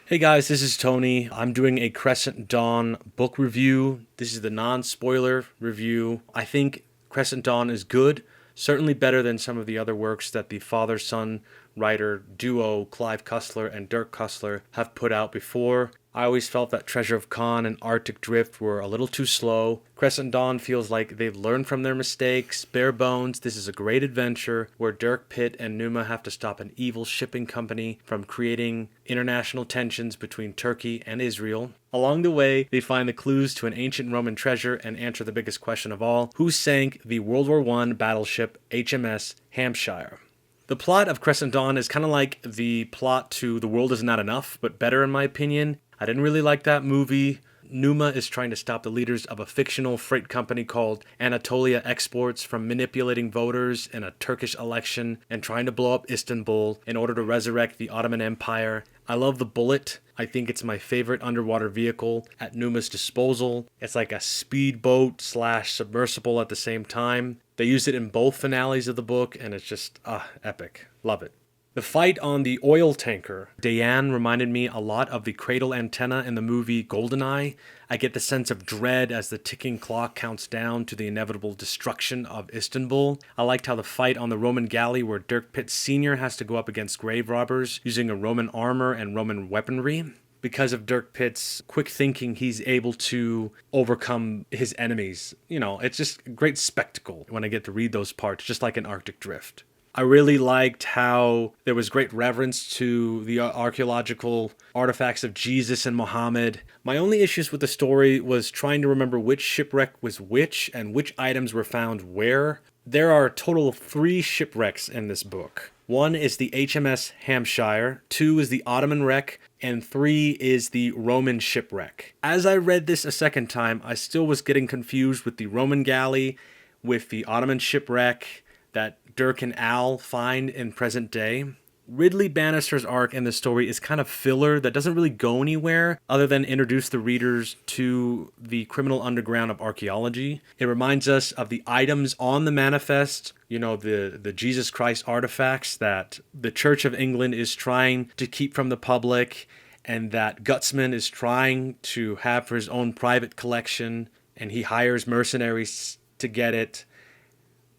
Hey guys, this is Tony. I'm doing a Crescent Dawn book review. This is the non-spoiler review. I think Crescent Dawn is good, certainly better than some of the other works that the father-son writer duo Clive Cussler and Dirk Cussler have put out before. I always felt that Treasure of Khan and Arctic Drift were a little too slow. Crescent Dawn feels like they've learned from their mistakes. Bare bones, this is a great adventure where Dirk Pitt and Numa have to stop an evil shipping company from creating international tensions between Turkey and Israel. Along the way, they find the clues to an ancient Roman treasure and answer the biggest question of all: who sank the World War I battleship HMS Hampshire? The plot of Crescent Dawn is kind of like the plot to The World Is Not Enough, but better in my opinion. I didn't really like that movie. Numa is trying to stop the leaders of a fictional freight company called Anatolia Exports from manipulating voters in a Turkish election and trying to blow up Istanbul in order to resurrect the Ottoman Empire. I love the Bullet. I think it's my favorite underwater vehicle at Numa's disposal. It's like a speedboat slash submersible at the same time. They use it in both finales of the book, and it's just, epic. Love it. The fight on the oil tanker, Dayan, reminded me a lot of the cradle antenna in the movie GoldenEye. I get the sense of dread as the ticking clock counts down to the inevitable destruction of Istanbul. I liked how the fight on the Roman galley where Dirk Pitt Sr. has to go up against grave robbers using a Roman armor and Roman weaponry. Because of Dirk Pitt's quick thinking, he's able to overcome his enemies. You know, it's just a great spectacle when I get to read those parts, just like in Arctic Drift. I really liked how there was great reverence to the archaeological artifacts of Jesus and Muhammad. My only issues with the story was trying to remember which shipwreck was which and which items were found where. There are a total of 3 shipwrecks in this book. 1 is the HMS Hampshire, 2 is the Ottoman wreck, and 3 is the Roman shipwreck. As I read this a second time, I still was getting confused with the Roman galley, with the Ottoman shipwreck that Dirk and Al find in present day. Ridley Bannister's arc in the story is kind of filler that doesn't really go anywhere other than introduce the readers to the criminal underground of archaeology. It reminds us of the items on the manifest, the Jesus Christ artifacts that the Church of England is trying to keep from the public and that Gutsman is trying to have for his own private collection, and he hires mercenaries to get it.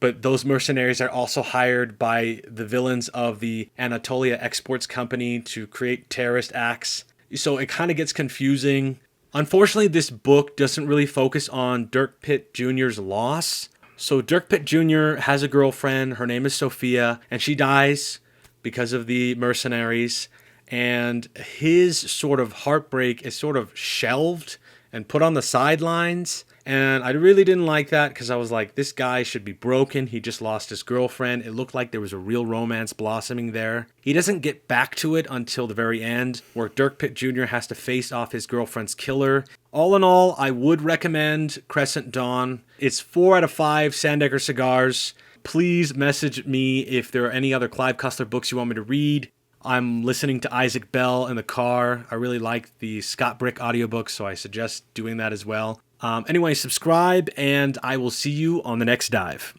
But those mercenaries are also hired by the villains of the Anatolia Exports Company to create terrorist acts. So it kind of gets confusing. Unfortunately, this book doesn't really focus on Dirk Pitt Jr.'s loss. So Dirk Pitt Jr. has a girlfriend. Her name is Sophia, and she dies because of the mercenaries. And his sort of heartbreak is sort of shelved and put on the sidelines. And I really didn't like that because I was like, this guy should be broken. He just lost his girlfriend. It looked like there was a real romance blossoming there. He doesn't get back to it until the very end, where Dirk Pitt Jr. has to face off his girlfriend's killer. All in all, I would recommend Crescent Dawn. It's 4 out of 5 Sandecker cigars. Please message me if there are any other Clive Cussler books you want me to read. I'm listening to Isaac Bell in the car. I really like the Scott Brick audiobook, so I suggest doing that as well. Anyway, subscribe, and I will see you on the next dive.